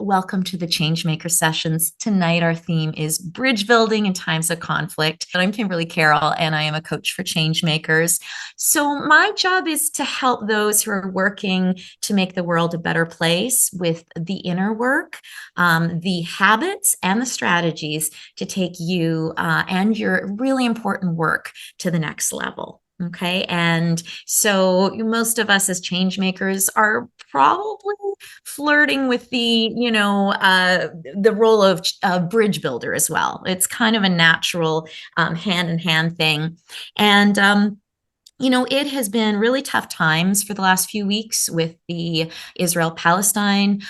welcome to the Changemaker sessions. Tonight, our theme is bridge building in times of conflict. I'm Kimberly Carroll, and I am a coach for Changemakers. So, my job is to help those who are working to make the world a better place with the inner work, the habits, and the strategies to take you and your really important work to the next level. Okay. And so most of us as change makers are probably flirting with the role of bridge builder as well. It's kind of a natural hand in hand thing. And it has been really tough times for the last few weeks with the Israel-Palestine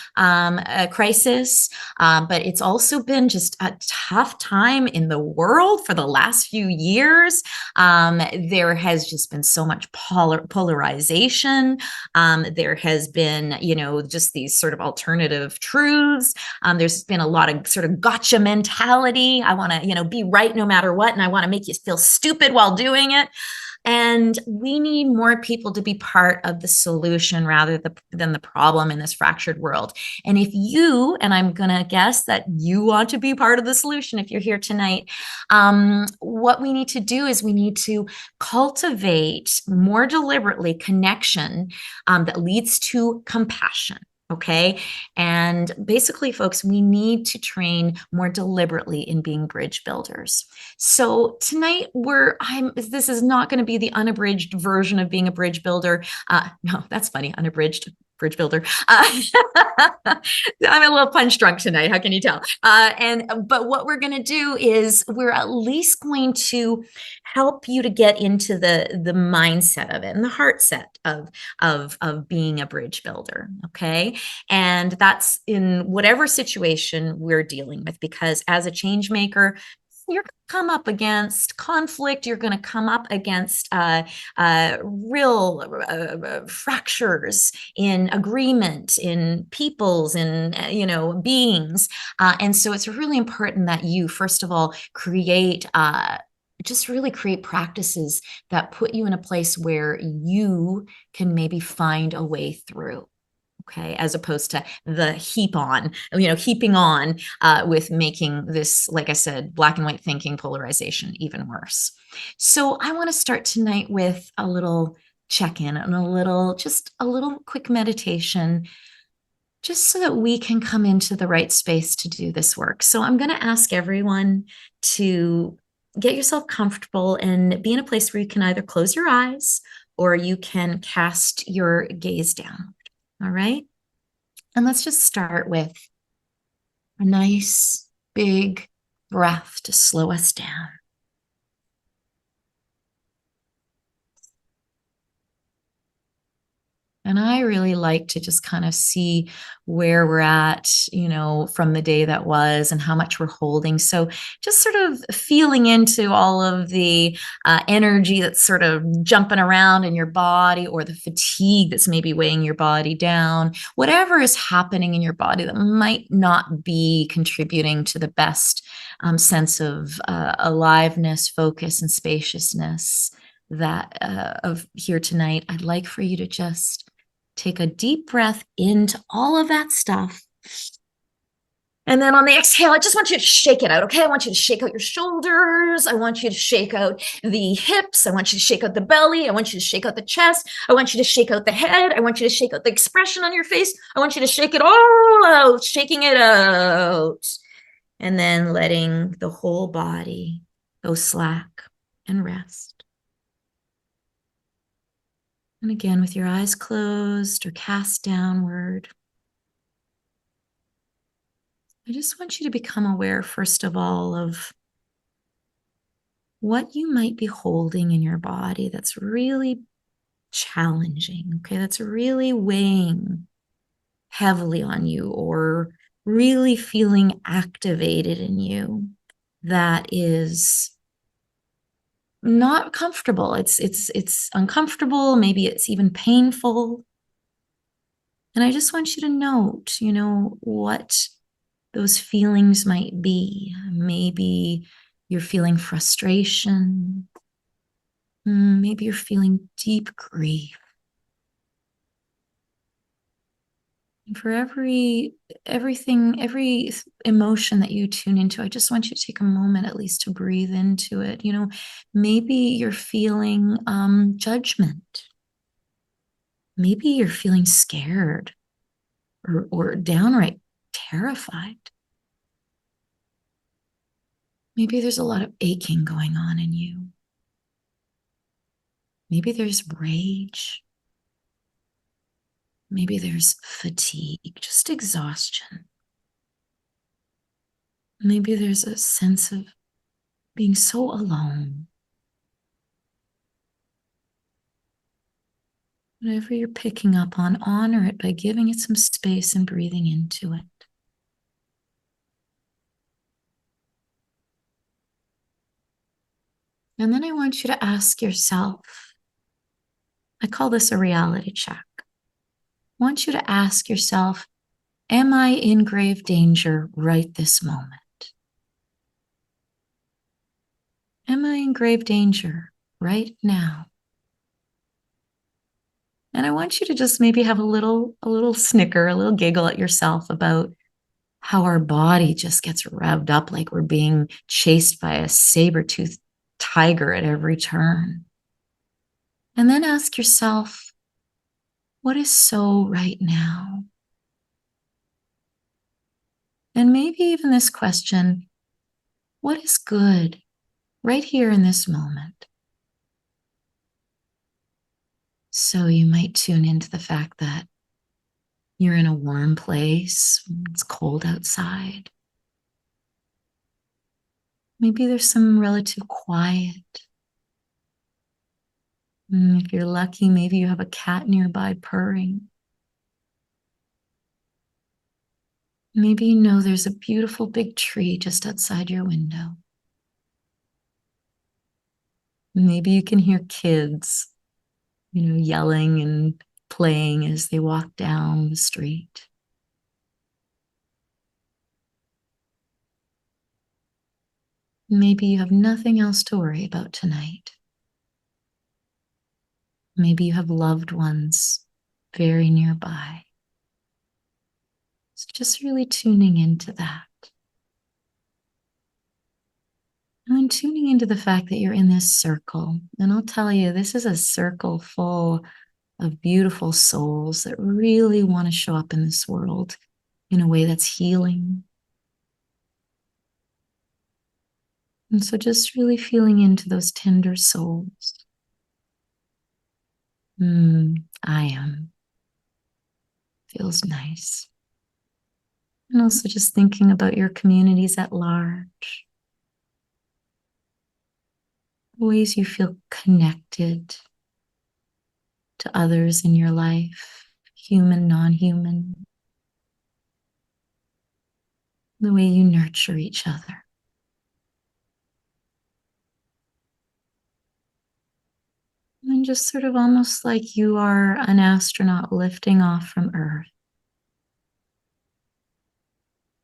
crisis, but it's also been just a tough time in the world for the last few years. There has just been so much polarization. There has been, just these sort of alternative truths. There's been a lot of sort of gotcha mentality. I want to, be right no matter what, and I want to make you feel stupid while doing it. And we need more people to be part of the solution rather than the problem in this fractured world. And if you, and I'm going to guess that you want to be part of the solution if you're here tonight, what we need to do is we need to cultivate more deliberately connection that leads to compassion. Okay. And basically, folks, we need to train more deliberately in being bridge builders. So tonight this is not going to be the unabridged version of being a bridge builder. No, that's funny. Unabridged bridge builder. I'm a little punch drunk tonight. How can you tell? But what we're going to do is we're at least going to help you to get into the mindset of it and the heart set of being a bridge builder. Okay. And that's in whatever situation we're dealing with, because as a change maker, you're going to come up against conflict. You're going to come up against real fractures in agreement, in peoples, in beings. And so it's really important that you, first of all, just really create practices that put you in a place where you can maybe find a way through. Okay, as opposed to the heaping on with making this, like I said, black and white thinking polarization even worse. So I want to start tonight with a little check-in and a little quick meditation, just so that we can come into the right space to do this work. So I'm going to ask everyone to get yourself comfortable and be in a place where you can either close your eyes or you can cast your gaze down. All right. And let's just start with a nice big breath to slow us down. And I really like to just kind of see where we're at, from the day that was and how much we're holding. So just sort of feeling into all of the energy that's sort of jumping around in your body, or the fatigue that's maybe weighing your body down, whatever is happening in your body that might not be contributing to the best sense of aliveness, focus, and spaciousness that of here tonight. I'd like for you to just take a deep breath into all of that stuff. And then on the exhale, I just want you to shake it out, okay? I want you to shake out your shoulders. I want you to shake out the hips. I want you to shake out the belly. I want you to shake out the chest. I want you to shake out the head. I want you to shake out the expression on your face. I want you to shake it all out, shaking it out. And then letting the whole body go slack and rest. And again, with your eyes closed or cast downward, I just want you to become aware, first of all, of what you might be holding in your body that's really challenging, okay? That's really weighing heavily on you, or really feeling activated in you, that is not comfortable. It's uncomfortable. Maybe it's even painful. And I just want you to note, what those feelings might be. Maybe you're feeling frustration. Maybe you're feeling deep grief. And for every emotion that you tune into, I just want you to take a moment at least to breathe into it. Maybe you're feeling judgment. Maybe you're feeling scared or downright terrified. Maybe there's a lot of aching going on in you. Maybe there's rage. Maybe there's fatigue, just exhaustion. Maybe there's a sense of being so alone. Whatever you're picking up on, honor it by giving it some space and breathing into it. And then I want you to ask yourself, I call this a reality check. I want you to ask yourself, am I in grave danger right this moment? Am I in grave danger right now? And I want you to just maybe have a little snicker, a little giggle at yourself about how our body just gets revved up like we're being chased by a saber-toothed tiger at every turn. And then ask yourself, what is so right now? And maybe even this question, what is good right here in this moment? So you might tune into the fact that you're in a warm place, it's cold outside. Maybe there's some relative quiet. If you're lucky, maybe you have a cat nearby purring. Maybe you know there's a beautiful big tree just outside your window. Maybe you can hear kids, yelling and playing as they walk down the street. Maybe you have nothing else to worry about tonight. Maybe you have loved ones very nearby. So just really tuning into that. And tuning into the fact that you're in this circle. And I'll tell you, this is a circle full of beautiful souls that really want to show up in this world in a way that's healing. And so just really feeling into those tender souls. I am. Feels nice. And also just thinking about your communities at large. Ways you feel connected to others in your life, human, non-human. The way you nurture each other. And just sort of almost like you are an astronaut lifting off from Earth.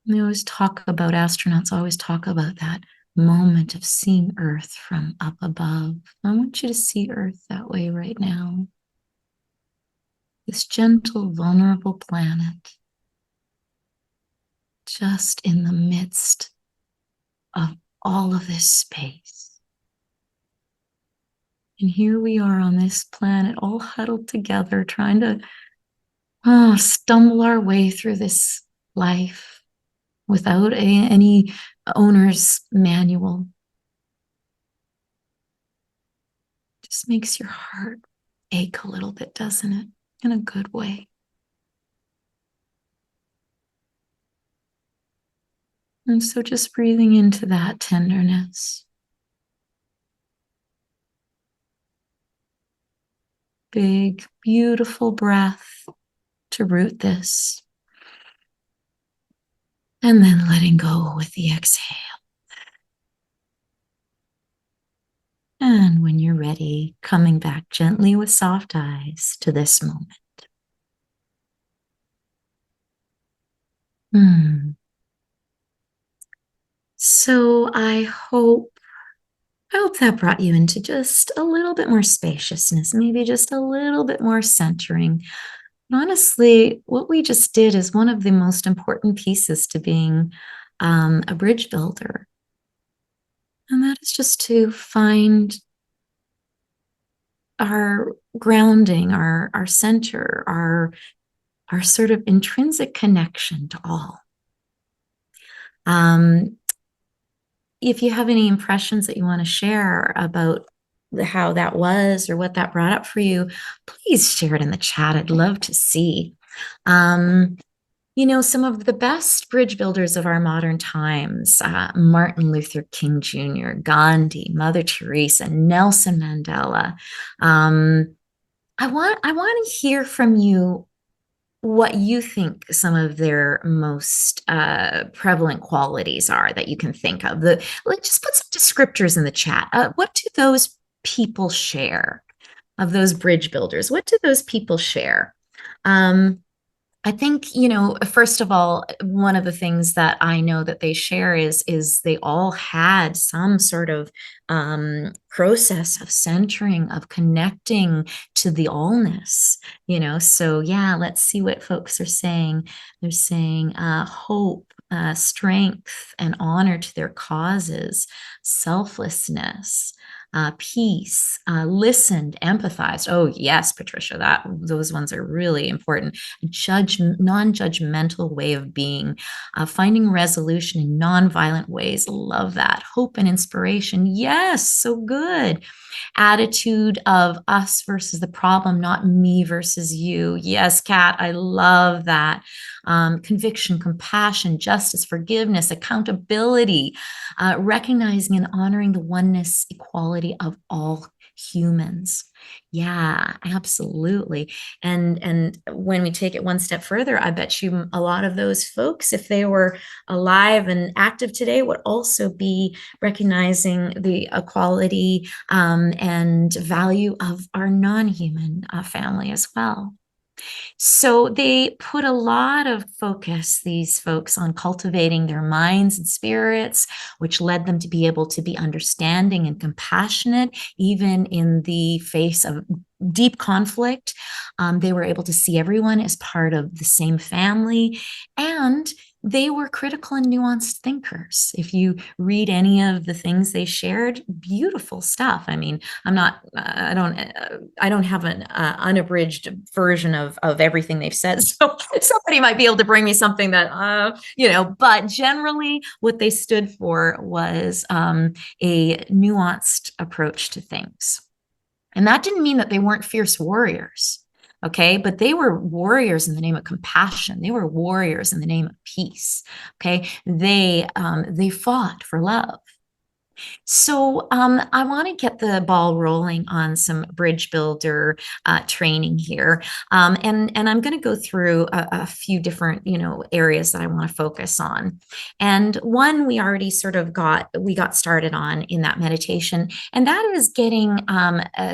They always talk about, astronauts always talk about that moment of seeing Earth from up above. I want you to see Earth that way right now. This gentle, vulnerable planet, just in the midst of all of this space. And here we are on this planet, all huddled together, trying to stumble our way through this life without any owner's manual. Just makes your heart ache a little bit, doesn't it? In a good way. And so just breathing into that tenderness. Big, beautiful breath to root this. And then letting go with the exhale. And when you're ready, coming back gently with soft eyes to this moment. So I hope that brought you into just a little bit more spaciousness, maybe just a little bit more centering. Honestly, what we just did is one of the most important pieces to being a bridge builder. And that is just to find our grounding, our center, our sort of intrinsic connection to all. Um, if you have any impressions that you want to share about how that was or what that brought up for you, please share it in the chat. I'd love to see. Um, some of the best bridge builders of our modern times, Martin Luther King Jr., Gandhi, Mother Teresa, Nelson Mandela. I want to hear from you what you think some of their most prevalent qualities are that you can think of. Let's just put some descriptors in the chat. What do those people share of those bridge builders? What do those people share? I think, first of all, one of the things that I know that they share is they all had some sort of process of centering, of connecting to the allness, So yeah, let's see what folks are saying. They're saying hope, strength, and honor to their causes, selflessness. Peace, listened, empathized. Oh yes, Patricia, those ones are really important. Non-judgmental way of being, finding resolution in non-violent ways. Love that. Hope and inspiration. Yes, so good. Attitude of us versus the problem, not me versus you. Yes, Kat, I love that. Conviction, compassion, justice, forgiveness, accountability, recognizing and honoring the oneness, equality of all humans. Yeah, absolutely. And when we take it one step further, I bet you a lot of those folks, if they were alive and active today, would also be recognizing the equality and value of our non-human family as well. So they put a lot of focus, these folks, on cultivating their minds and spirits, which led them to be able to be understanding and compassionate, even in the face of deep conflict. They were able to see everyone as part of the same family, and they were critical and nuanced thinkers. If you read any of the things they shared, beautiful stuff. I mean, I don't have an unabridged version of everything they've said. So somebody might be able to bring me something that, but generally what they stood for was a nuanced approach to things. And that didn't mean that they weren't fierce warriors. Okay, but they were warriors in the name of compassion. They were warriors in the name of peace. Okay, they fought for love. So I want to get the ball rolling on some bridge builder training here, and I'm going to go through a few different areas that I want to focus on. And one we already sort of got started on in that meditation, and that is getting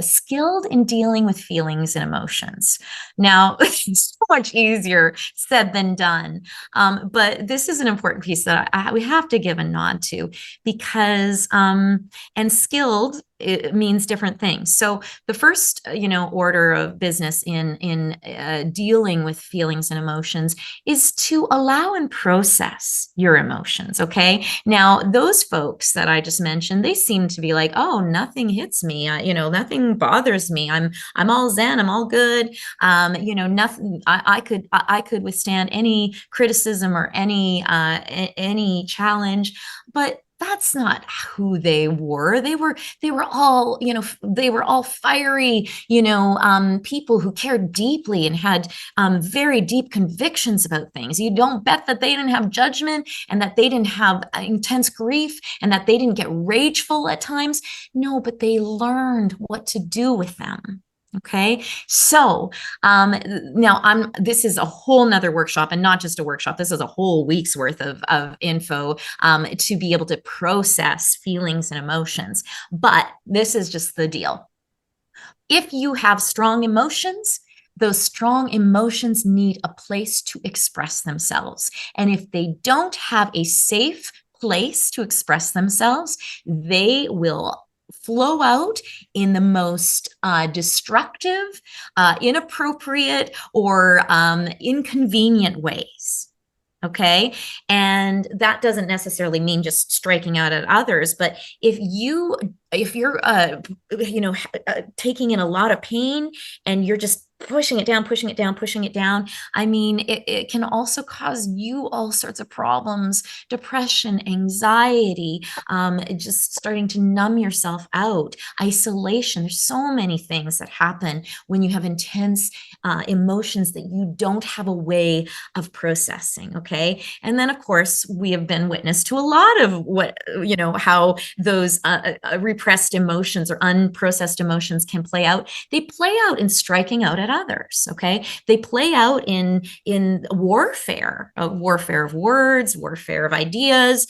skilled in dealing with feelings and emotions. Now, it's so much easier said than done, but this is an important piece that we have to give a nod to, because and skilled, it means different things. So the first order of business in dealing with feelings and emotions is to allow and process your emotions. Okay, now those folks that I just mentioned, they seem to be like, oh, nothing hits me, nothing bothers me, I'm all zen, I'm all good, nothing, I could withstand any criticism or any challenge. But that's not who they were. They were all, they were all fiery, people who cared deeply and had very deep convictions about things. You don't bet that they didn't have judgment, and that they didn't have intense grief, and that they didn't get rageful at times. No, but they learned what to do with them. Okay, so now this is a whole nother workshop, and not just a workshop. This is a whole week's worth of info to be able to process feelings and emotions. But this is just the deal. If you have strong emotions, those strong emotions need a place to express themselves. And if they don't have a safe place to express themselves, they will flow out in the most destructive, inappropriate, or inconvenient ways. Okay. And that doesn't necessarily mean just striking out at others, but if you're, taking in a lot of pain and you're just pushing it down, pushing it down, pushing it down, I mean, it can also cause you all sorts of problems, depression, anxiety, just starting to numb yourself out, isolation. There's so many things that happen when you have intense emotions that you don't have a way of processing. Okay. And then, of course, we have been witness to a lot of how those repressed emotions or unprocessed emotions can play out. They play out in striking out at others. Okay. They play out in warfare, warfare of words, warfare of ideas,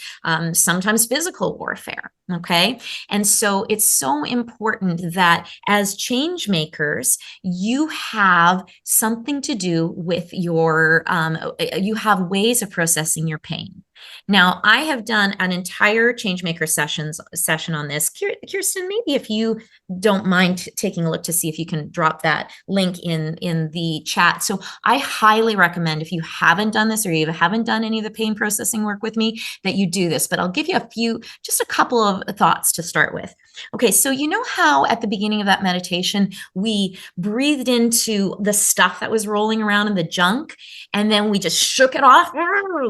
sometimes physical warfare. Okay. And so it's so important that as change makers, you have something to do with you have ways of processing your pain. Now, I have done an entire Changemaker session on this. Kirsten, maybe if you don't mind taking a look to see if you can drop that link in the chat. So I highly recommend, if you haven't done this or you haven't done any of the pain processing work with me, that you do this. But I'll give you just a couple of thoughts to start with. Okay, so you know how at the beginning of that meditation, we breathed into the stuff that was rolling around in the junk, and then we just shook it off,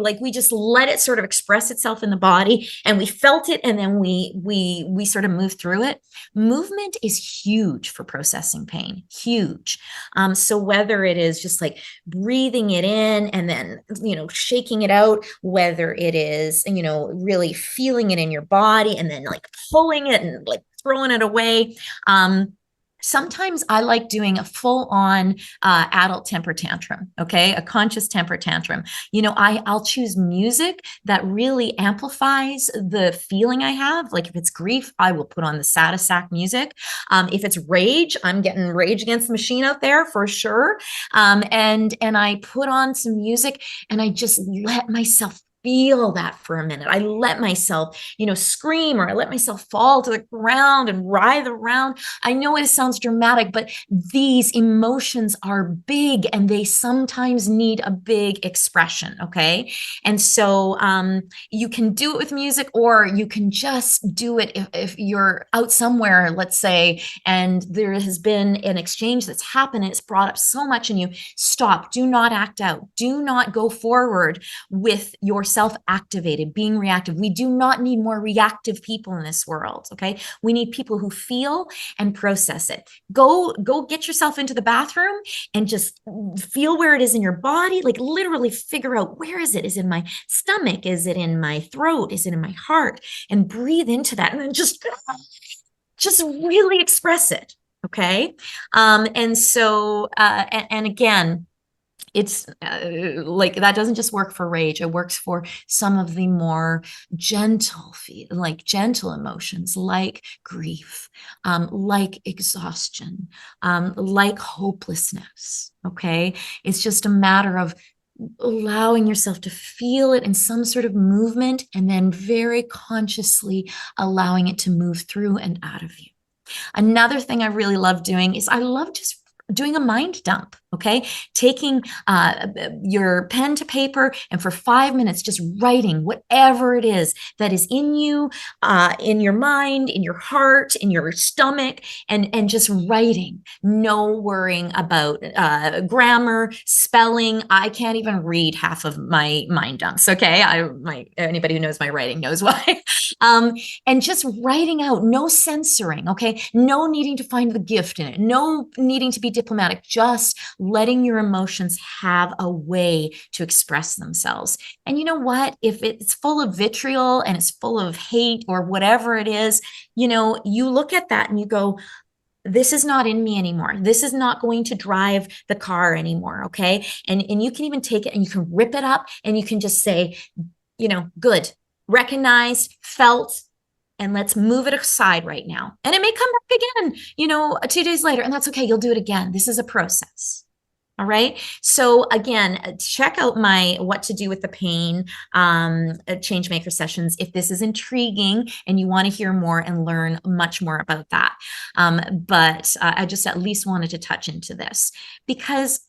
like we just let it sort of express itself in the body, and we felt it, and then we sort of moved through it. Movement is huge for processing pain, huge. So whether it is just like breathing it in and then shaking it out, whether it is really feeling it in your body and then like pulling it and like throwing it away. Sometimes I like doing a full-on adult temper tantrum, okay? A conscious temper tantrum. I'll choose music that really amplifies the feeling I have. Like if it's grief, I will put on the saddest sack music. If it's rage, I'm getting Rage Against the Machine out there for sure. And I put on some music and I just let myself feel that for a minute. I let myself, scream, or I let myself fall to the ground and writhe around. I know it sounds dramatic, but these emotions are big and they sometimes need a big expression. Okay. And so you can do it with music, or you can just do it if you're out somewhere, let's say, and there has been an exchange that's happened and it's brought up so much in you. Stop. Do not act out. Do not go forward with yourself activated, being reactive. We do not need more reactive people in this world. Okay. We need people who feel and process it. Go get yourself into the bathroom and just feel where it is in your body. Like literally figure out, where is it? Is it in my stomach? Is it in my throat? Is it in my heart? And breathe into that. And then just really express it. Okay. And so, and again, it's like that doesn't just work for rage. It works for some of the more gentle emotions, like grief, like exhaustion, like hopelessness. Okay. It's just a matter of allowing yourself to feel it in some sort of movement, and then very consciously allowing it to move through and out of you. Another thing I really love doing is I love just doing a mind dump. Okay. Taking your pen to paper and for 5 minutes, just writing whatever it is that is in you, in your mind, in your heart, in your stomach, and just writing. No worrying about grammar, spelling. I can't even read half of my mind dumps. Okay. Anybody who knows my writing knows why. And just writing out, no censoring. Okay. No needing to find the gift in it. No needing to be diplomatic. Just letting your emotions have a way to express themselves. And you know what? If it's full of vitriol and it's full of hate or whatever it is, you look at that and you go, this is not in me anymore. This is not going to drive the car anymore. Okay. And you can even take it and you can rip it up and you can just say, good, recognized, felt, and let's move it aside right now. And it may come back again, 2 days later, and that's okay. You'll do it again. This is a process. All right. So again, check out my What to Do with the Pain Changemaker sessions if this is intriguing and you want to hear more and learn much more about that. But I just at least wanted to touch into this because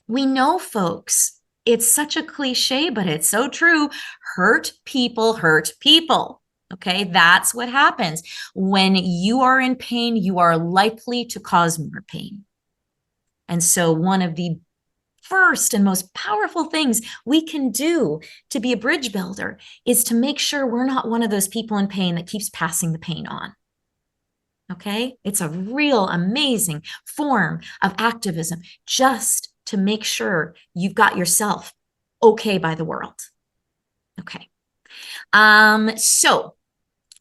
we know, folks, it's such a cliche, but it's so true. Hurt people hurt people. Okay, that's what happens. When you are in pain, you are likely to cause more pain. And so one of the first and most powerful things we can do to be a bridge builder is to make sure we're not one of those people in pain that keeps passing the pain on. Okay? It's a real amazing form of activism just to make sure you've got yourself okay by the world. Okay. So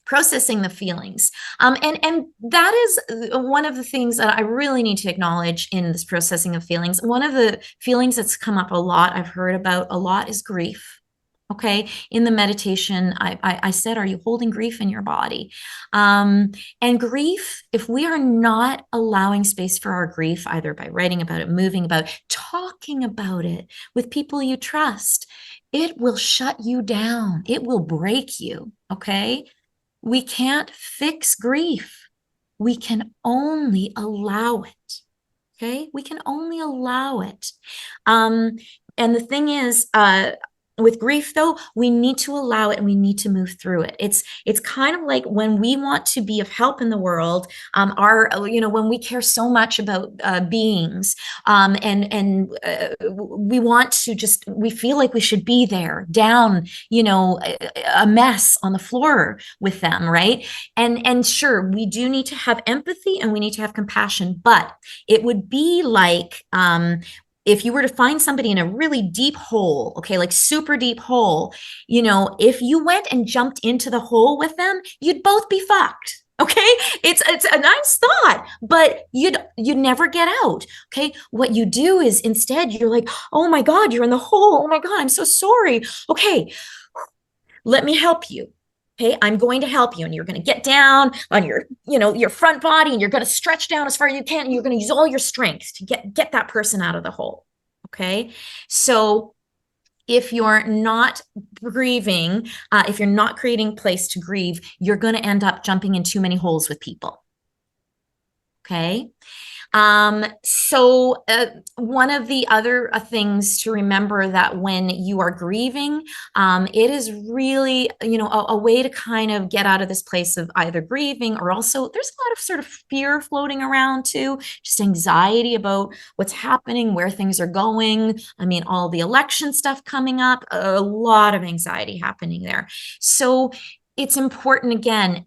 processing the feelings. And that is one of the things that I really need to acknowledge in this processing of feelings. One of the feelings that's come up a lot, I've heard about a lot, is grief. Okay. In the meditation, I said, are you holding grief in your body? And grief, if we are not allowing space for our grief, either by writing about it, moving about it, talking about it with people you trust, it will shut you down. It will break you. Okay. We can't fix grief. We can only allow it. Okay. We can only allow it. And the thing is, with grief, though, we need to allow it and we need to move through it. It's kind of like when we want to be of help in the world, when we care so much about beings, and we want to we feel like we should be there, down, a mess on the floor with them, right? And sure, we do need to have empathy and we need to have compassion, but it would be like if you were to find somebody in a really deep hole, okay, like super deep hole, if you went and jumped into the hole with them, you'd both be fucked. Okay, it's a nice thought, but you'd never get out. Okay, what you do is instead you're like, oh my God, you're in the hole. Oh my God, I'm so sorry. Okay, let me help you. Okay, I'm going to help you, and you're going to get down on your front body, and you're going to stretch down as far as you can, and you're going to use all your strength to get that person out of the hole. Okay, so if you're not grieving, if you're not creating place to grieve, you're going to end up jumping in too many holes with people. Okay. So one of the other things to remember that when you are grieving, it is really, a way to kind of get out of this place of either grieving or also there's a lot of sort of fear floating around too, just anxiety about what's happening, where things are going. I mean, all the election stuff coming up, a lot of anxiety happening there. So it's important, again,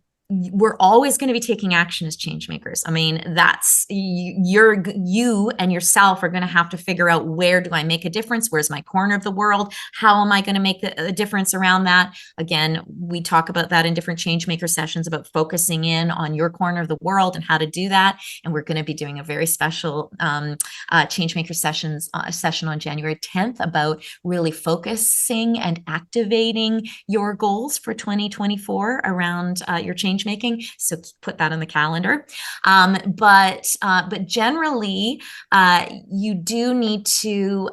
we're always going to be taking action as change makers. I mean, that's you and yourself are going to have to figure out, where do I make a difference? Where's my corner of the world? How am I going to make a difference around that? Again, we talk about that in different change maker sessions, about focusing in on your corner of the world and how to do that. And we're going to be doing a very special change maker session on January 10th about really focusing and activating your goals for 2024 around your change making. So put that on the calendar. But generally, you do need to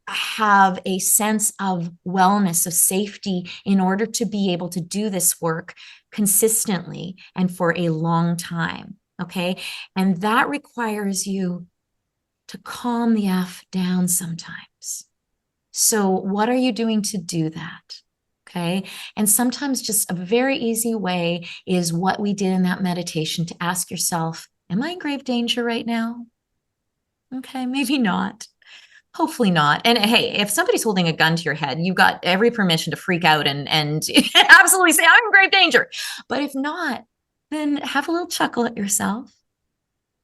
have a sense of wellness, of safety, in order to be able to do this work consistently and for a long time. Okay. And that requires you to calm the F down sometimes. So what are you doing to do that? Okay. And sometimes just a very easy way is what we did in that meditation, to ask yourself, am I in grave danger right now? Okay, maybe not. Hopefully not. And hey, if somebody's holding a gun to your head, you've got every permission to freak out and absolutely say, I'm in grave danger. But if not, then have a little chuckle at yourself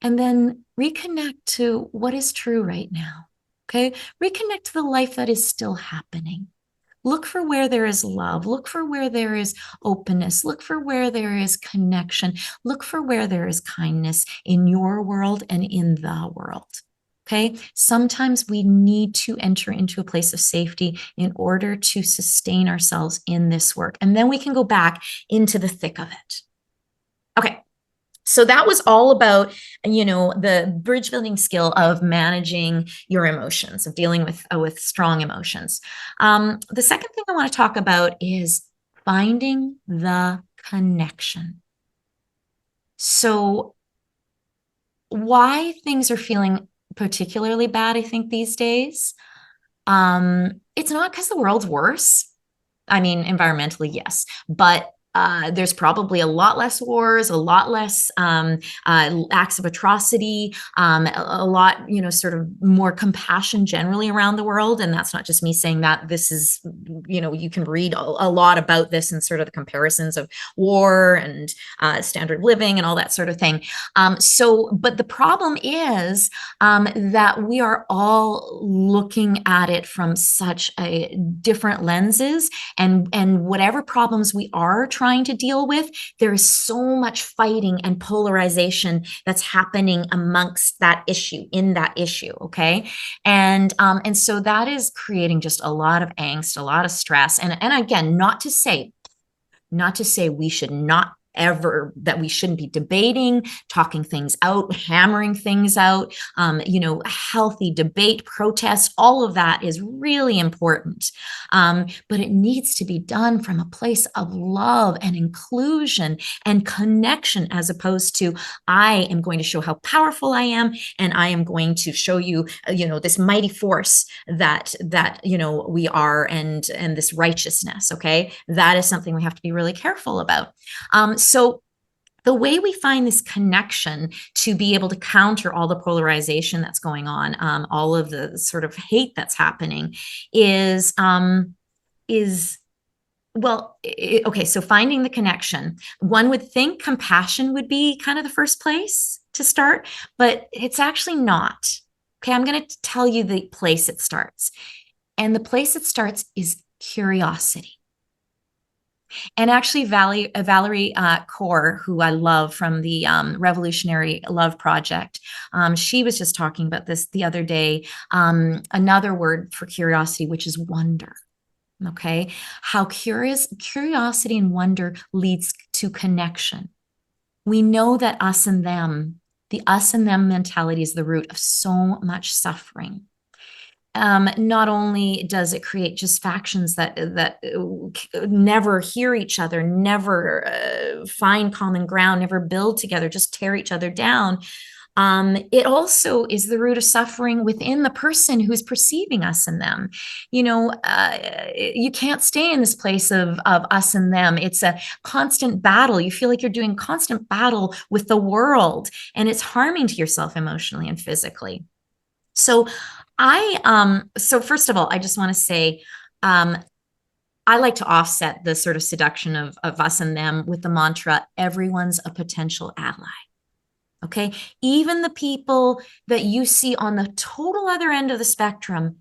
and then reconnect to what is true right now. Okay. Reconnect to the life that is still happening. Look for where there is love. Look for where there is openness. Look for where there is connection. Look for where there is kindness in your world and in the world. Okay. Sometimes we need to enter into a place of safety in order to sustain ourselves in this work. And then we can go back into the thick of it. Okay. So that was all about, the bridge building skill of managing your emotions, of dealing with strong emotions. The second thing I want to talk about is finding the connection. So why things are feeling particularly bad, I think, these days, it's not because the world's worse. I mean, environmentally, yes, but there's probably a lot less wars, a lot less acts of atrocity, a lot, sort of more compassion generally around the world. And that's not just me saying that. This is, you can read a lot about this and sort of the comparisons of war and standard living and all that sort of thing. But the problem is that we are all looking at it from such a different lenses, and whatever problems we are trying to deal with, there is so much fighting and polarization that's happening amongst that issue, in that issue. Okay. And so that is creating just a lot of angst, a lot of stress. And again, not to say we should not ever, that we shouldn't be debating, talking things out, hammering things out, healthy debate, protest, all of that is really important. But it needs to be done from a place of love and inclusion and connection, as opposed to, I am going to show how powerful I am, and I am going to show you, this mighty force that we are, and this righteousness. Okay. That is something we have to be really careful about. So the way we find this connection to be able to counter all the polarization that's going on, all of the sort of hate that's happening, is well, okay, so finding the connection. One would think compassion would be kind of the first place to start, but it's actually not. Okay, I'm going to tell you the place it starts. And the place it starts is curiosity. And actually, Valerie Kaur, who I love from the Revolutionary Love Project, she was just talking about this the other day. Another word for curiosity, which is wonder. Okay, how curiosity and wonder leads to connection. We know that the us and them mentality is the root of so much suffering. Not only does it create just factions that never hear each other, never find common ground, never build together, just tear each other down. It also is the root of suffering within the person who's perceiving us and them. You can't stay in this place of us and them. It's a constant battle. You feel like you're doing constant battle with the world, and it's harming to yourself emotionally and physically. So so first of all, I just want to say, I like to offset the sort of seduction of us and them with the mantra, everyone's a potential ally. Okay. Even the people that you see on the total other end of the spectrum,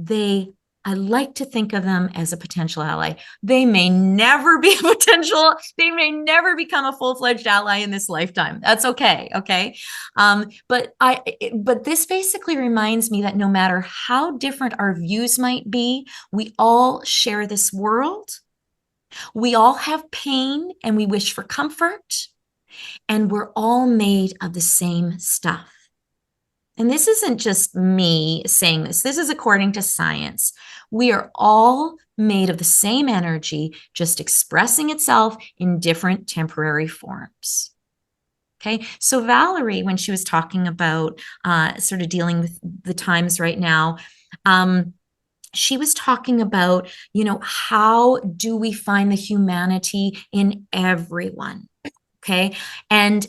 I like to think of them as a potential ally. They may never be they may never become a full-fledged ally in this lifetime. That's okay. Okay. But this basically reminds me that no matter how different our views might be, we all share this world. We all have pain and we wish for comfort, and we're all made of the same stuff. And this isn't just me saying this. This is according to science. We are all made of the same energy, just expressing itself in different temporary forms. Okay. So Valerie, when she was talking about sort of dealing with the times right now, she was talking about, how do we find the humanity in everyone? Okay. And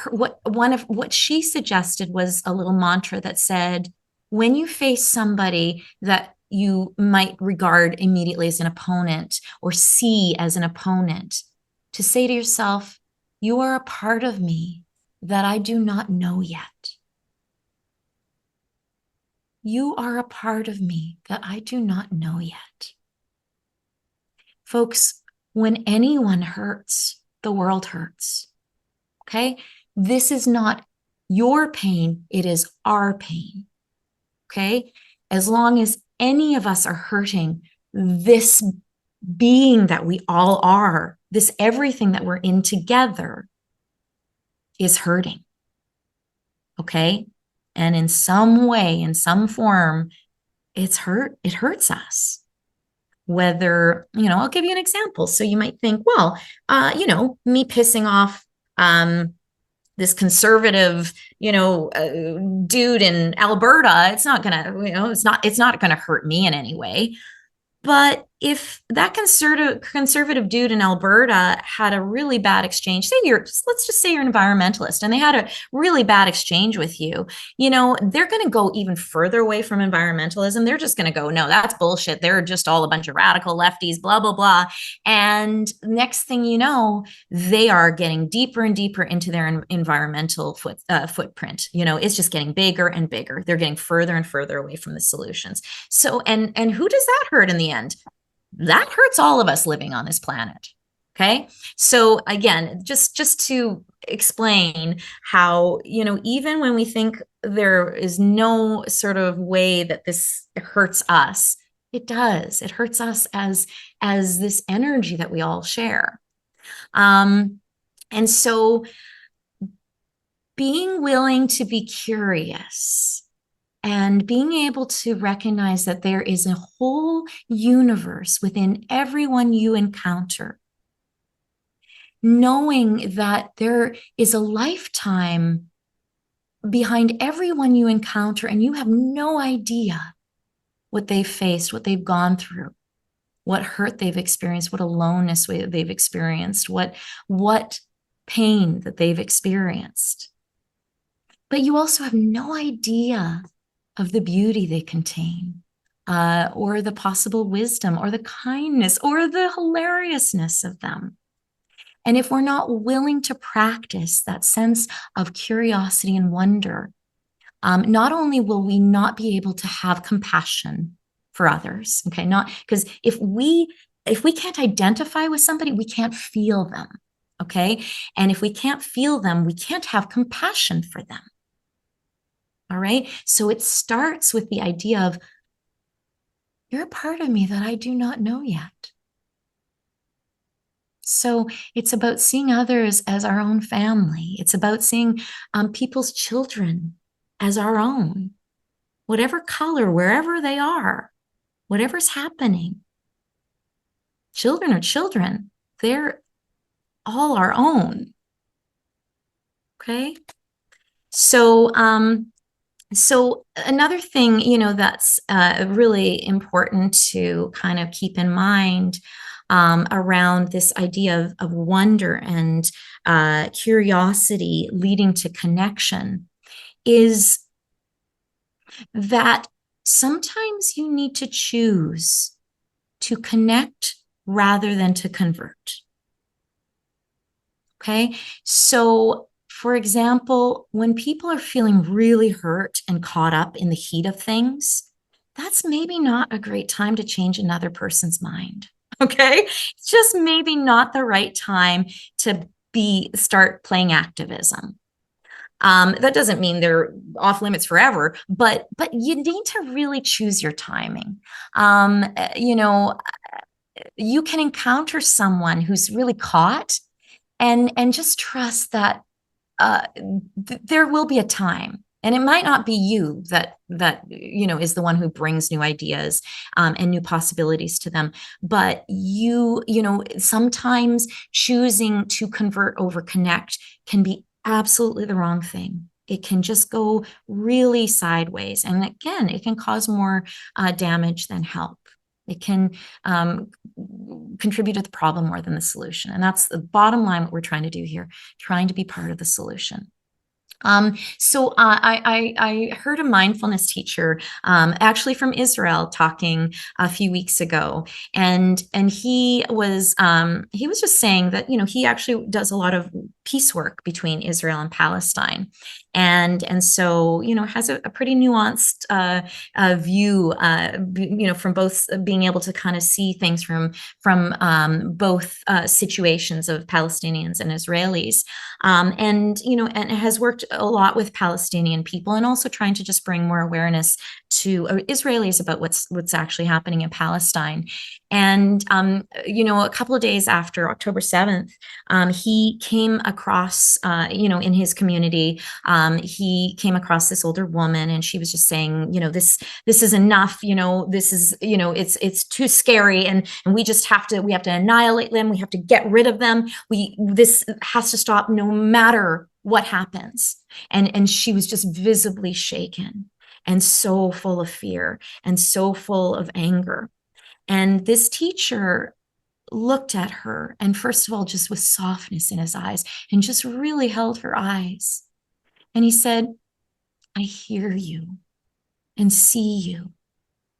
what she suggested was a little mantra that said, when you face somebody that you might regard immediately as an opponent or see as an opponent, to say to yourself, you are a part of me that I do not know yet. You are a part of me that I do not know yet. Folks, when anyone hurts, the world hurts. Okay? This is not your pain, it is our pain. Okay? As long as any of us are hurting, this being that we all are, this everything that we're in together, is hurting. Okay. And in some way, in some form, it hurts us. Whether, I'll give you an example. So you might think, well, me pissing off this conservative, dude in Alberta, it's not gonna, it's not gonna hurt me in any way. But if that conservative dude in Alberta had a really bad exchange, let's just say you're an environmentalist and they had a really bad exchange with you, they're going to go even further away from environmentalism. They're just going to go, no, that's bullshit. They're just all a bunch of radical lefties, blah, blah, blah. And next thing you know, they are getting deeper and deeper into their environmental footprint. It's just getting bigger and bigger. They're getting further and further away from the solutions. So, and who does that hurt in the end? That hurts all of us living on this planet. Okay. So again, just to explain how, even when we think there is no sort of way that this hurts us, it does. It hurts us as this energy that we all share. And so being willing to be curious and being able to recognize that there is a whole universe within everyone you encounter, knowing that there is a lifetime behind everyone you encounter, and you have no idea what they've faced, what they've gone through, what hurt they've experienced, what aloneness they've experienced, what pain that they've experienced. But you also have no idea of the beauty they contain, or the possible wisdom, or the kindness, or the hilariousness of them. And if we're not willing to practice that sense of curiosity and wonder, not only will we not be able to have compassion for others, okay, not because if we can't identify with somebody, we can't feel them, okay? And if we can't feel them, we can't have compassion for them. All right. So it starts with the idea of, you're a part of me that I do not know yet. So it's about seeing others as our own family. It's about seeing people's children as our own, whatever color, wherever they are, whatever's happening. Children are children. They're all our own. Okay. So, so another thing, that's really important to kind of keep in mind around this idea of wonder and curiosity leading to connection is that sometimes you need to choose to connect rather than to convert. Okay, so for example, when people are feeling really hurt and caught up in the heat of things, that's maybe not a great time to change another person's mind. Okay, it's just maybe not the right time to start playing activism. That doesn't mean they're off limits forever, but you need to really choose your timing. You can encounter someone who's really caught, and just trust that there will be a time, and it might not be you that is the one who brings new ideas and new possibilities to them, but sometimes choosing to convert over connect can be absolutely the wrong thing. It can just go really sideways, and again, it can cause more damage than help. It can contribute to the problem more than the solution. And that's the bottom line, what we're trying to do here, trying to be part of the solution. So I heard a mindfulness teacher, actually from Israel, talking a few weeks ago, and he was just saying that he actually does a lot of peace work between Israel and Palestine, And so, has a pretty nuanced view, from both being able to kind of see things from both situations of Palestinians and Israelis, and has worked a lot with Palestinian people, and also trying to just bring more awareness to Israelis about what's actually happening in Palestine. And a couple of days after October 7th, he came across, in his community, he came across this older woman, and she was just saying, this is enough. This is, it's too scary, and we have to annihilate them. We have to get rid of them. This has to stop no matter what happens. And she was just visibly shaken and so full of fear and so full of anger. And this teacher looked at her, and first of all, just with softness in his eyes, and just really held her eyes. And he said, I hear you and see you,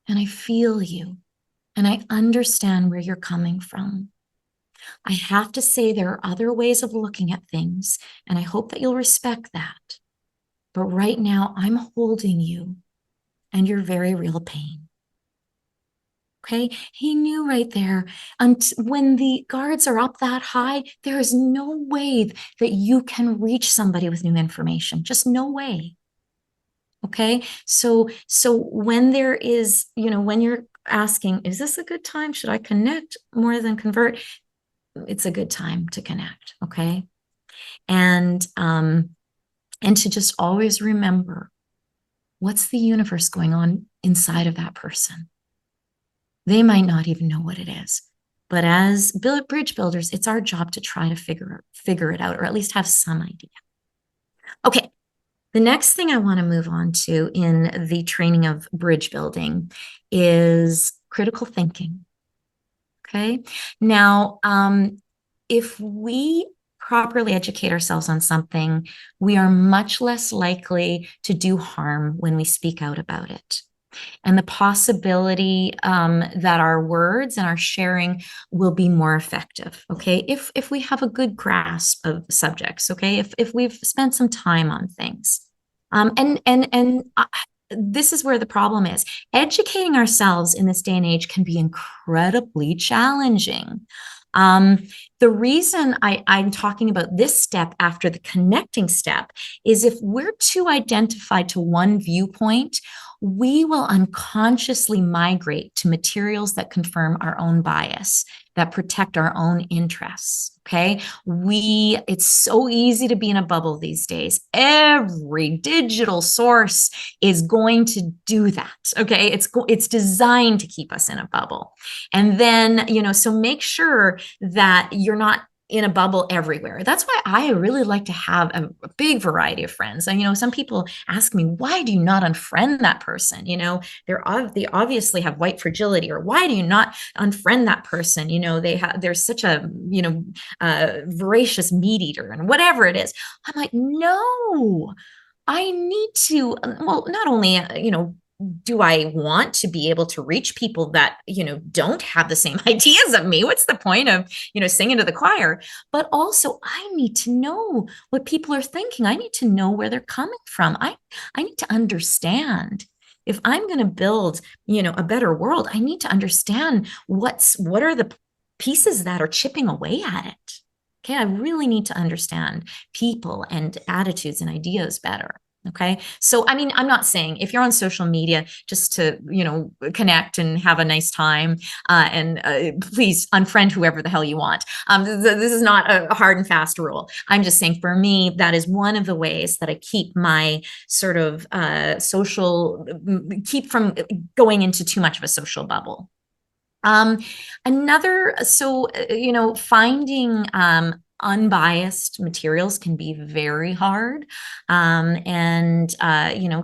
and I feel you, and I understand where you're coming from. I have to say there are other ways of looking at things, and I hope that you'll respect that. But right now, I'm holding you and your very real pain. Okay, he knew right there. And when the guards are up that high, there is no way that you can reach somebody with new information. Just no way. Okay, so when there is, when you're asking, is this a good time? Should I connect more than convert? It's a good time to connect. Okay, and to just always remember, what's the universe going on inside of that person? They might not even know what it is. But as bridge builders, it's our job to try to figure it out, or at least have some idea. Okay, the next thing I want to move on to in the training of bridge building is critical thinking. Okay, now, if we properly educate ourselves on something, we are much less likely to do harm when we speak out about it. And the possibility that our words and our sharing will be more effective, okay, if we have a good grasp of subjects, okay, if we've spent some time on things. This is where the problem is. Educating ourselves in this day and age can be incredibly challenging. The reason I'm talking about this step after the connecting step is if we're too identified to one viewpoint, we will unconsciously migrate to materials that confirm our own bias, that protect our own interests. Okay. It's so easy to be in a bubble these days. Every digital source is going to do that. Okay. It's designed to keep us in a bubble. And then, so make sure that you're not in a bubble everywhere. That's why I really like to have a big variety of friends. And, some people ask me, why do you not unfriend that person? They obviously have white fragility, or why do you not unfriend that person? They're such a, voracious meat eater, and whatever it is. I'm like, no, I need to, well, not only, do I want to be able to reach people that, don't have the same ideas of me? What's the point of, singing to the choir? But also, I need to know what people are thinking. I need to know where they're coming from. I need to understand. If I'm going to build, a better world, I need to understand what are the pieces that are chipping away at it. Okay, I really need to understand people and attitudes and ideas better. Okay. So, I'm not saying if you're on social media just to, connect and have a nice time, and please unfriend whoever the hell you want. This is not a hard and fast rule. I'm just saying, for me, that is one of the ways that I keep my sort of keep from going into too much of a social bubble. Finding unbiased materials can be very hard, and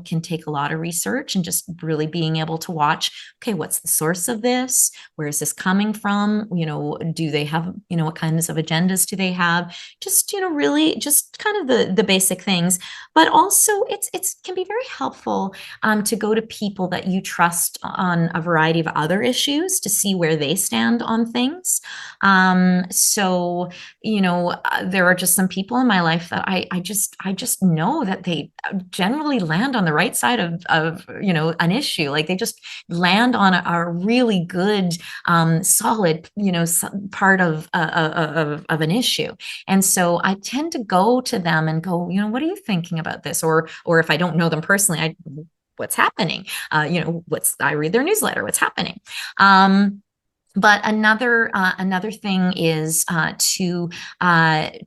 can take a lot of research, and just really being able to watch, okay, what's the source of this? Where is this coming from? Do they have, what kinds of agendas do they have? Just, really just kind of the basic things. But also it's can be very helpful to go to people that you trust on a variety of other issues to see where they stand on things. there are just some people in my life that I just know that they generally land on the right side of an issue. Like they just land on a really good, solid, part of an issue. And so I tend to go to them and go, what are you thinking about this? Or if I don't know them personally, what's happening? I read their newsletter, what's happening? But another thing is to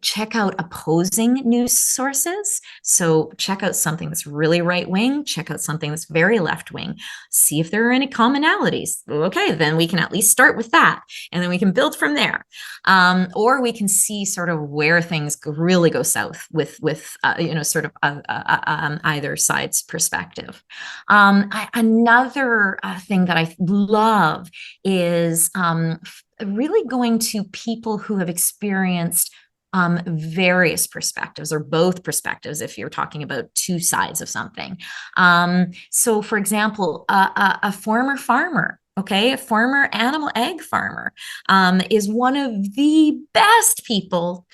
check out opposing news sources. So check out something that's really right wing, check out something that's very left wing, see if there are any commonalities. Okay, then we can at least start with that, and then we can build from there. Or we can see sort of where things really go south with sort of either side's perspective. Another thing that I love is really going to people who have experienced various perspectives or both perspectives if you're talking about two sides of something. So, for example, a former farmer. Okay, a former animal egg farmer is one of the best people,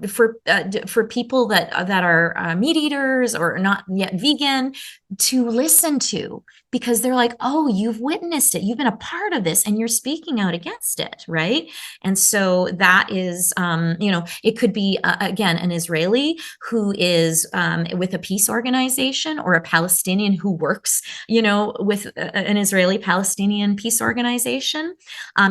for people that are meat eaters or not yet vegan to listen to, because they're like, oh, you've witnessed it, you've been a part of this, and you're speaking out against it, right? And so that is, it could be again an Israeli who is with a peace organization, or a Palestinian who works, with an Israeli-Palestinian peace organization.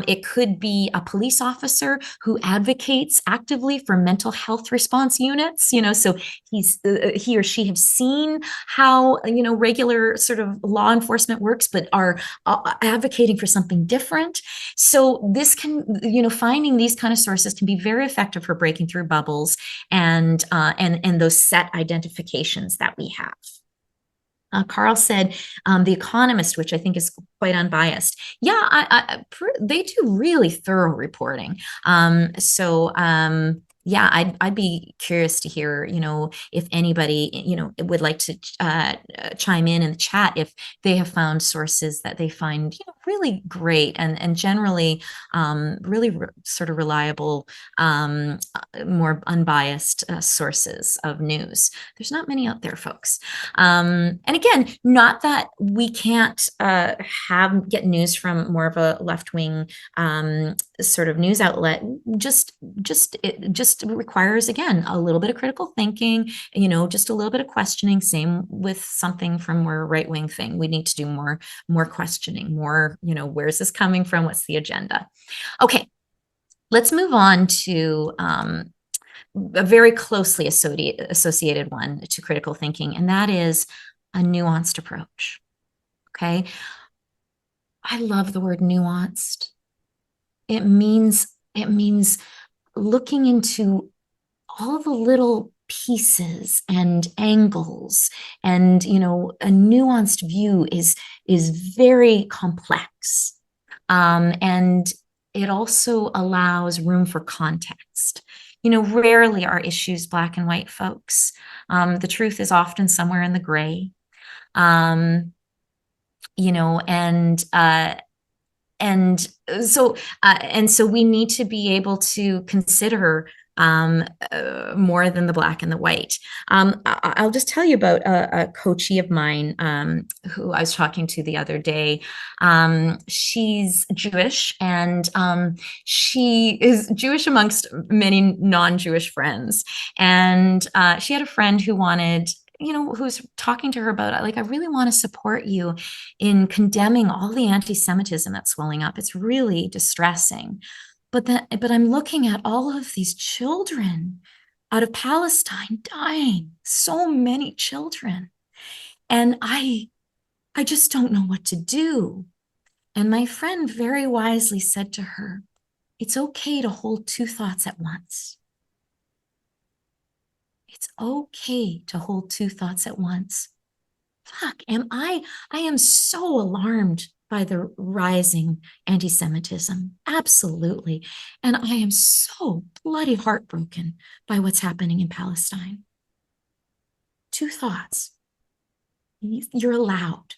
It could be a police officer who advocates actively for mental health response units. So he or she have seen how regular sort of law enforcement works, but are advocating for something different. So this can, finding these kind of sources can be very effective for breaking through bubbles and those set identifications that we have. Carl said, The Economist, which I think is quite unbiased. Yeah, they do really thorough reporting. Yeah, I'd be curious to hear, if anybody, would like to chime in the chat if they have found sources that they find, really great and generally really sort of reliable, more unbiased sources of news. There's not many out there, folks. And again, not that we can't get news from more of a left-wing sort of news outlet. It just requires, again, a little bit of critical thinking, just a little bit of questioning. Same with something from more right-wing thing. We need to do more questioning, more, where's this coming from? What's the agenda? Okay, let's move on to a very closely associated one to critical thinking, and that is a nuanced approach. Okay, I love the word nuanced. It means looking into all the little pieces and angles, and a nuanced view is very complex, and it also allows room for context. Rarely are issues black and white, folks. The truth is often somewhere in the gray. And so we need to be able to consider more than the black and the white. I'll just tell you about a coachee of mine who I was talking to the other day. She's Jewish, and she is Jewish amongst many non-Jewish friends. And she had a friend who wanted, who's talking to her about it, like, I really want to support you in condemning all the anti-Semitism that's swelling up. It's really distressing. But I'm looking at all of these children out of Palestine dying, so many children. And I just don't know what to do. And my friend very wisely said to her, it's okay to hold two thoughts at once. It's okay to hold two thoughts at once. Fuck, I am so alarmed by the rising anti-Semitism. Absolutely. And I am so bloody heartbroken by what's happening in Palestine. Two thoughts. You're allowed.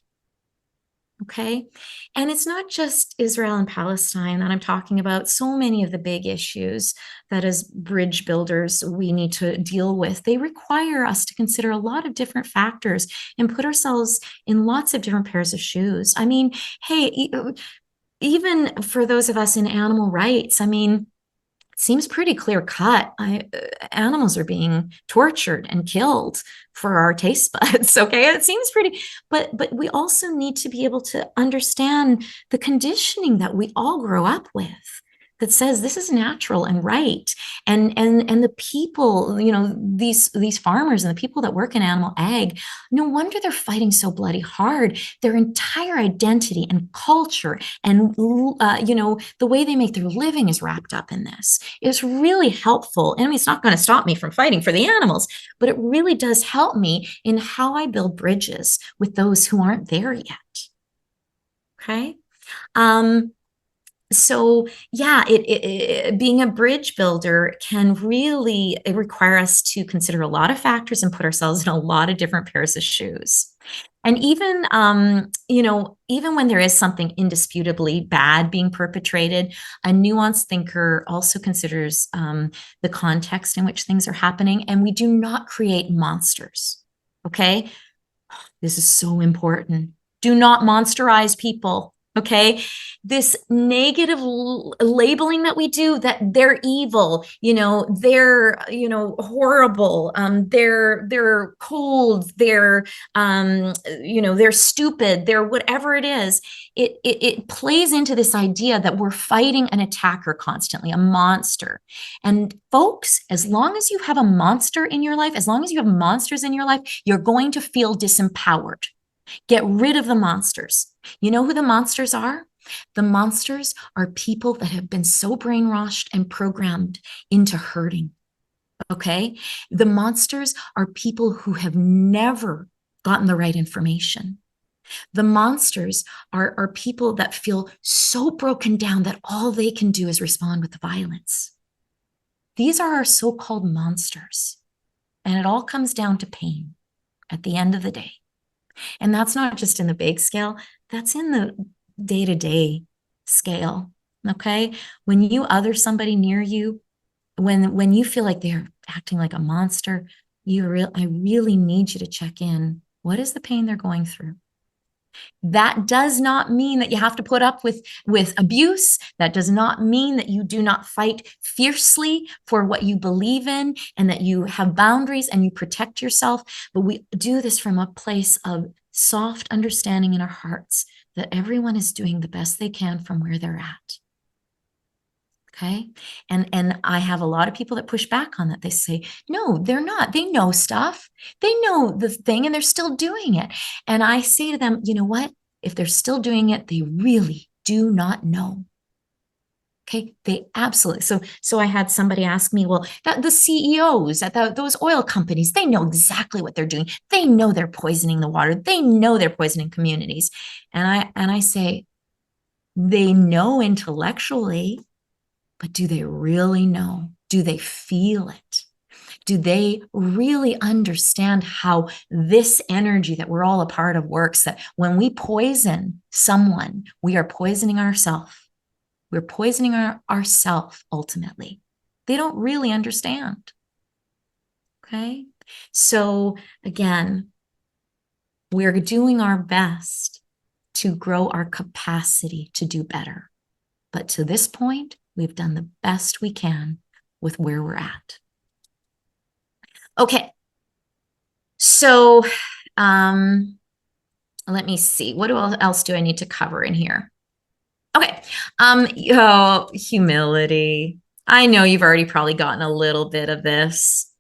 Okay. And it's not just Israel and Palestine that I'm talking about. So many of the big issues that as bridge builders we need to deal with, they require us to consider a lot of different factors and put ourselves in lots of different pairs of shoes. I mean, hey, even for those of us in animal rights, I mean, seems pretty clear cut. Animals are being tortured and killed for our taste buds. Okay, it seems pretty, but we also need to be able to understand the conditioning that we all grow up with that says this is natural and right. And the people, you know, these farmers and the people that work in animal ag, no wonder they're fighting so bloody hard. Their entire identity and culture and you know, the way they make their living is wrapped up in this. It's really helpful. And I mean, it's not going to stop me from fighting for the animals, but it really does help me in how I build bridges with those who aren't there yet. Okay. Um, so yeah, being a bridge builder can really require us to consider a lot of factors and put ourselves in a lot of different pairs of shoes. And even you know, even when there is something indisputably bad being perpetrated, a nuanced thinker also considers the context in which things are happening, and we do not create monsters. Okay, this is so important. Do not monsterize people. Okay. This negative labeling that we do, that they're evil, you know, they're, you know, horrible, they're cold, they're, you know, they're stupid, they're whatever it is. It plays into this idea that we're fighting an attacker constantly, a monster. And folks, as long as you have a monster in your life, as long as you have monsters in your life, you're going to feel disempowered. Get rid of the monsters. You know who the monsters are? The monsters are people that have been so brainwashed and programmed into hurting. Okay? The monsters are people who have never gotten the right information. The monsters are people that feel so broken down that all they can do is respond with violence. These are our so-called monsters. And it all comes down to pain at the end of the day. And that's not just in the big scale, that's in the day-to-day scale. Okay. When you other somebody near you, when you feel like they're acting like a monster, I really need you to check in. What is the pain they're going through? That does not mean that you have to put up with abuse. That does not mean that you do not fight fiercely for what you believe in and that you have boundaries and you protect yourself. But we do this from a place of soft understanding in our hearts that everyone is doing the best they can from where they're at. Okay. And I have a lot of people that push back on that. They say, no, they're not. They know stuff. They know the thing and they're still doing it. And I say to them, you know what? If they're still doing it, they really do not know. Okay. They absolutely. So I had somebody ask me, well, the CEOs at those oil companies, they know exactly what they're doing. They know they're poisoning the water. They know they're poisoning communities. And I say, they know intellectually, but do they really know? Do they feel it? Do they really understand how this energy that we're all a part of works? That when we poison someone, we are poisoning ourselves. We're poisoning ourselves ultimately. They don't really understand. Okay. So again, we're doing our best to grow our capacity to do better. But to this point, we've done the best we can with where we're at. Okay. So let me see. What else do I need to cover in here? Okay. Humility. I know you've already probably gotten a little bit of this,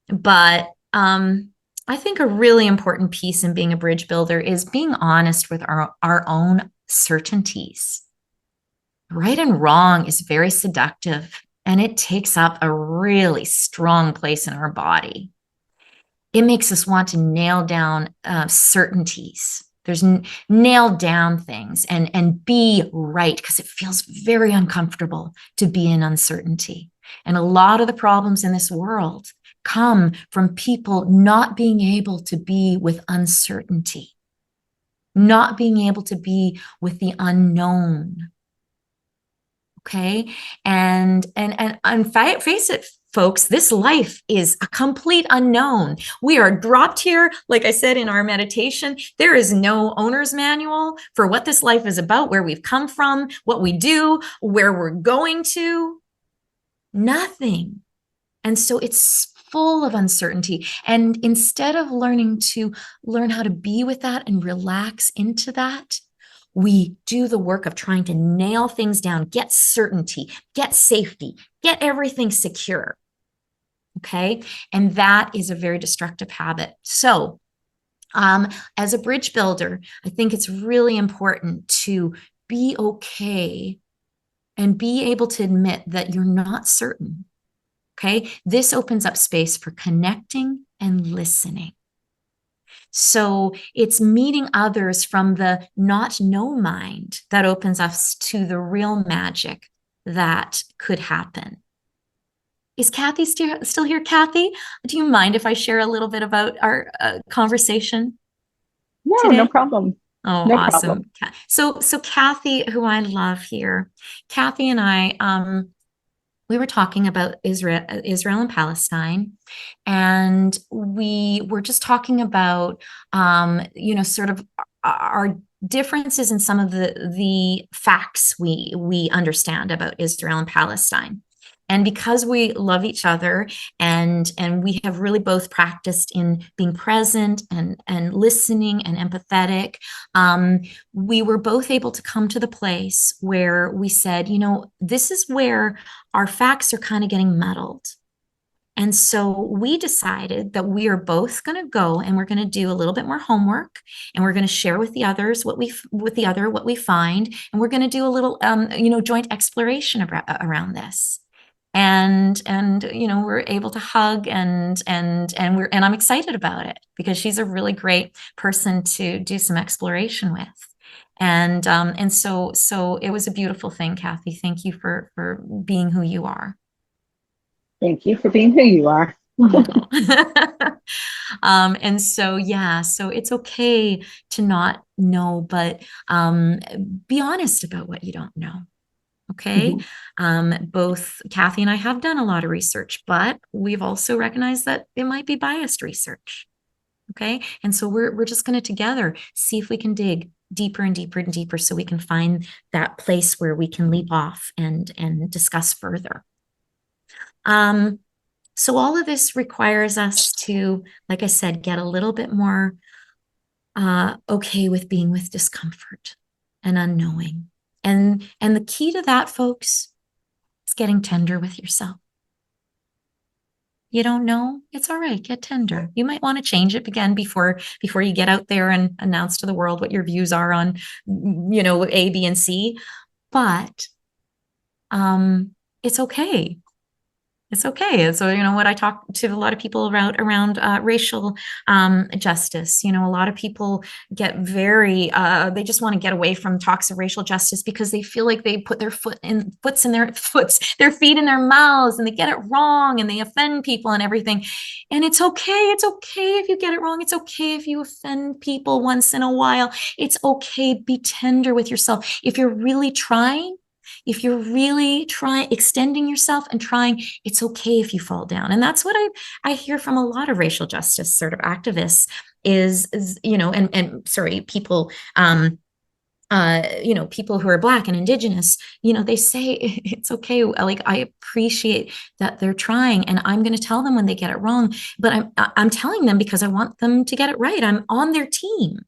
but I think a really important piece in being a bridge builder is being honest with our own certainties. Right and wrong is very seductive, and it takes up a really strong place in our body. It makes us want to nail down certainties. There's nail down things and be right, because it feels very uncomfortable to be in uncertainty. And a lot of the problems in this world come from people not being able to be with uncertainty. not being able to be with the unknown. Okay. And face it, folks, this life is a complete unknown. We are dropped here, like I said in our meditation. There is no owner's manual for what this life is about, where we've come from, what we do, where we're going to. Nothing. And so it's full of uncertainty. And instead of learn how to be with that and relax into that, we do the work of trying to nail things down, get certainty, get safety, get everything secure. Okay. And that is a very destructive habit. So, as a bridge builder, I think it's really important to be okay and be able to admit that you're not certain. Okay. This opens up space for connecting and listening. So it's meeting others from the not know mind that opens us to the real magic that could happen. Is Kathy still here? Kathy, do you mind if I share a little bit about our conversation No, no today? problem. Oh, No awesome. problem. So Kathy, who I love here, Kathy and I, we were talking about Israel and Palestine, and we were just talking about, sort of our differences in some of the facts we understand about Israel and Palestine. And because we love each other and we have really both practiced in being present and listening and empathetic, we were both able to come to the place where we said, this is where our facts are kind of getting muddled. And so we decided that we are both going to go and we're going to do a little bit more homework, and we're going to share with the others what we find, and we're going to do a little joint exploration around this. And we're able to hug and I'm excited about it because she's a really great person to do some exploration with. And so it was a beautiful thing, Kathy. Thank you for being who you are. Thank you for being who you are. And so, yeah, so it's okay to not know, but be honest about what you don't know. Okay. Mhm. Both Kathy and I have done a lot of research, but we've also recognized that it might be biased research. Okay. And so we're just going to together see if we can dig deeper and deeper and deeper so we can find that place where we can leap off and discuss further. Um, so all of this requires us to, like I said, get a little bit more okay with being with discomfort and unknowing. And the key to that, folks, is getting tender with yourself. You don't know, it's all right. Get tender. You might want to change it again before you get out there and announce to the world what your views are on, A, B, and C. But it's okay. It's okay. And so, what I talk to a lot of people around racial justice. A lot of people get they just want to get away from talks of racial justice because they feel like they put their their feet in their mouths and they get it wrong and they offend people and everything. And it's okay. It's okay if you get it wrong. It's okay if you offend people once in a while. It's okay. Be tender with yourself. If you're really trying, extending yourself and trying, it's okay if you fall down. And that's what I hear from a lot of racial justice sort of activists is and sorry, people, people who are Black and Indigenous, they say it's okay. Like, I appreciate that they're trying, and I'm going to tell them when they get it wrong, but I'm telling them because I want them to get it right. I'm on their team.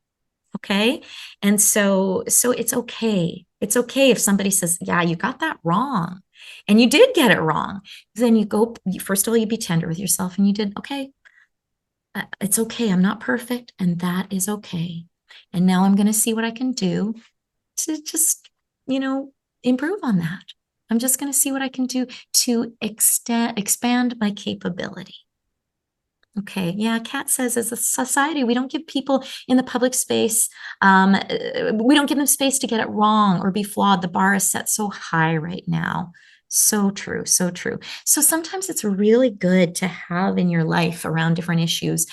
Okay. And so it's okay. It's okay if somebody says, yeah, you got that wrong. And you did get it wrong. Then first of all, you be tender with yourself and you did, okay, it's okay. I'm not perfect. And that is okay. And now I'm going to see what I can do to just, improve on that. I'm just going to see what I can do to expand my capability. Okay. Yeah. Kat says, as a society, we don't give people in the public space, we don't give them space to get it wrong or be flawed. The bar is set so high right now. So true. So true. So sometimes it's really good to have in your life around different issues,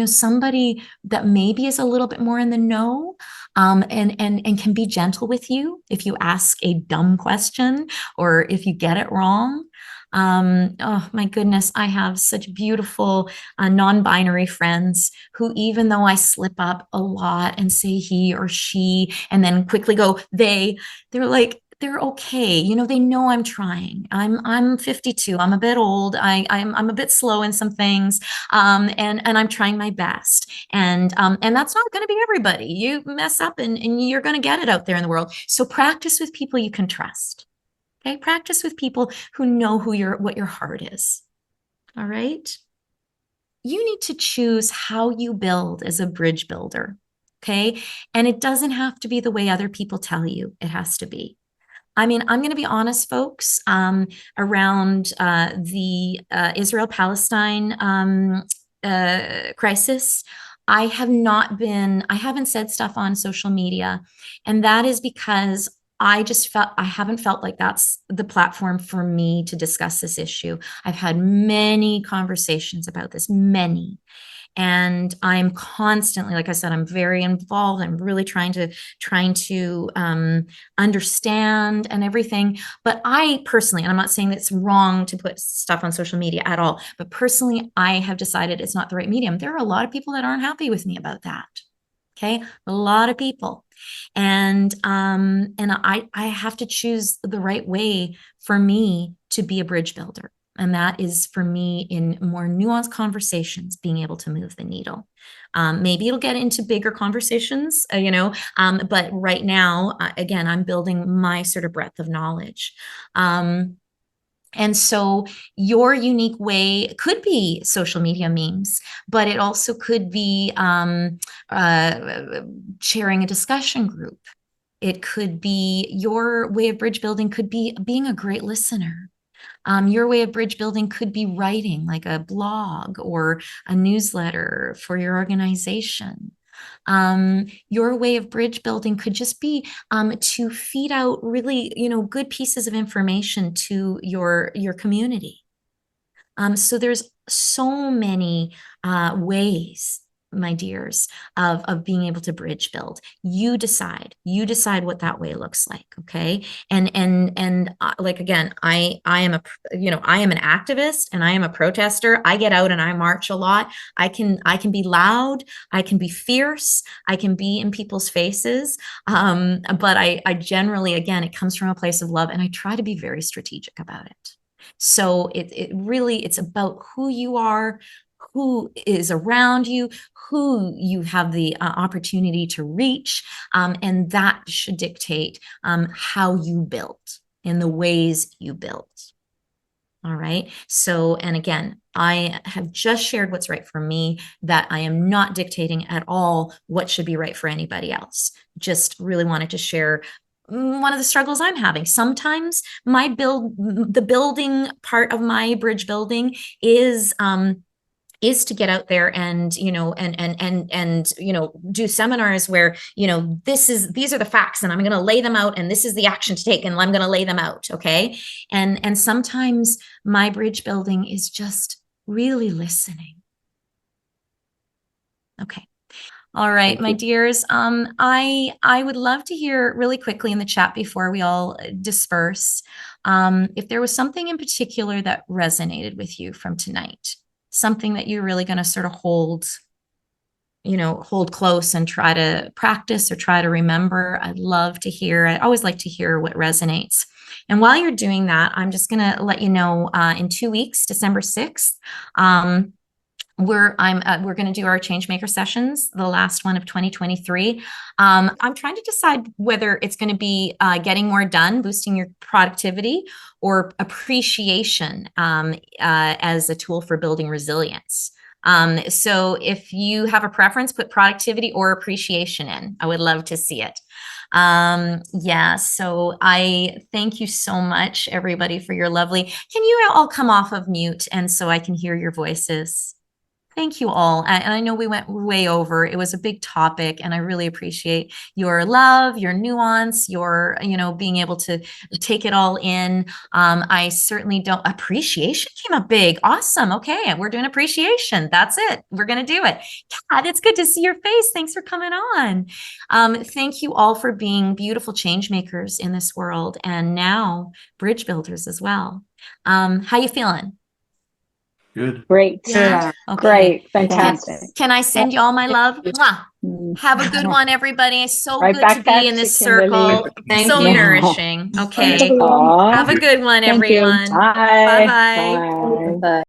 somebody that maybe is a little bit more in the know, and can be gentle with you if you ask a dumb question or if you get it wrong. Oh my goodness, I have such beautiful non-binary friends who, even though I slip up a lot and say he or she and then quickly go they're like, they're okay. They know I'm trying. I'm 52. I'm a bit old. I'm a bit slow in some things. And I'm trying my best. And that's not going to be everybody. You mess up and you're going to get it out there in the world. So practice with people you can trust. Okay. Practice with people who know what your heart is. All right. You need to choose how you build as a bridge builder. Okay. And it doesn't have to be the way other people tell you it has to be. I mean, I'm going to be honest, folks, around the Israel-Palestine crisis. I haven't said stuff on social media. And that is because I haven't felt like that's the platform for me to discuss this issue. I've had many conversations about this, many. And I'm constantly, like I said, I'm very involved. I'm really trying to understand and everything. But I personally, and I'm not saying that it's wrong to put stuff on social media at all, but personally, I have decided it's not the right medium. There are a lot of people that aren't happy with me about that. Okay, a lot of people, and I have to choose the right way for me to be a bridge builder. And that is for me in more nuanced conversations, being able to move the needle. Maybe it'll get into bigger conversations, but right now, again, I'm building my sort of breadth of knowledge. And so your unique way could be social media memes, but it also could be sharing a discussion group. It could be your way of bridge building could be being a great listener. Your way of bridge building could be writing like a blog or a newsletter for your organization. Your way of bridge building could just be to feed out really, good pieces of information to your community. So there's so many ways, my dears, of being able to bridge build. You decide what that way looks like. Okay. And like, again, I am I am an activist and I am a protester. I get out and I march a lot. I can be loud. I can be fierce. I can be in people's faces. But I generally, again, it comes from a place of love, and I try to be very strategic about it. So it really, it's about who you are, who is around you, who you have the opportunity to reach, and that should dictate how you build and the ways you build. All right. So, and again, I have just shared what's right for me, that I am not dictating at all what should be right for anybody else. Just really wanted to share one of the struggles I'm having. Sometimes the building part of my bridge building is to get out there and do seminars where these are the facts and I'm going to lay them out, and this is the action to take and I'm going to lay them out. Okay. And sometimes my bridge building is just really listening. Okay. All right, my dears. I would love to hear really quickly in the chat before we all disperse, if there was something in particular that resonated with you from tonight, something that you're really going to sort of hold close and try to practice or try to remember. I'd love to hear. I always like to hear what resonates. And while you're doing that, I'm just going to let you know, in 2 weeks, December 6th, we're going to do our Changemaker sessions, the last one of 2023. I'm trying to decide whether it's going to be getting more done, boosting your productivity, or appreciation as a tool for building resilience. So if you have a preference, put productivity or appreciation in. I would love to see it. So I thank you so much, everybody, for your lovely. Can you all come off of mute and so I can hear your voices? Thank you all. And I know we went way over. It was a big topic, and I really appreciate your love, your nuance, your, being able to take it all in. I certainly don't. Appreciation came up big. Awesome. Okay. We're doing appreciation. That's it. We're going to do it. Kat, it's good to see your face. Thanks for coming on. Thank you all for being beautiful change makers in this world, and now bridge builders as well. How you feeling? Good. Great. Yeah. Okay. Great. Fantastic. Can I send you all my love? Mwah. Have a good one, everybody. So Right good back to be at in you, this Kimberly. circle. Thank So you. nourishing. Okay. Aw. Have a good one, Thank you. everyone. Bye. Bye-bye. Bye. Bye.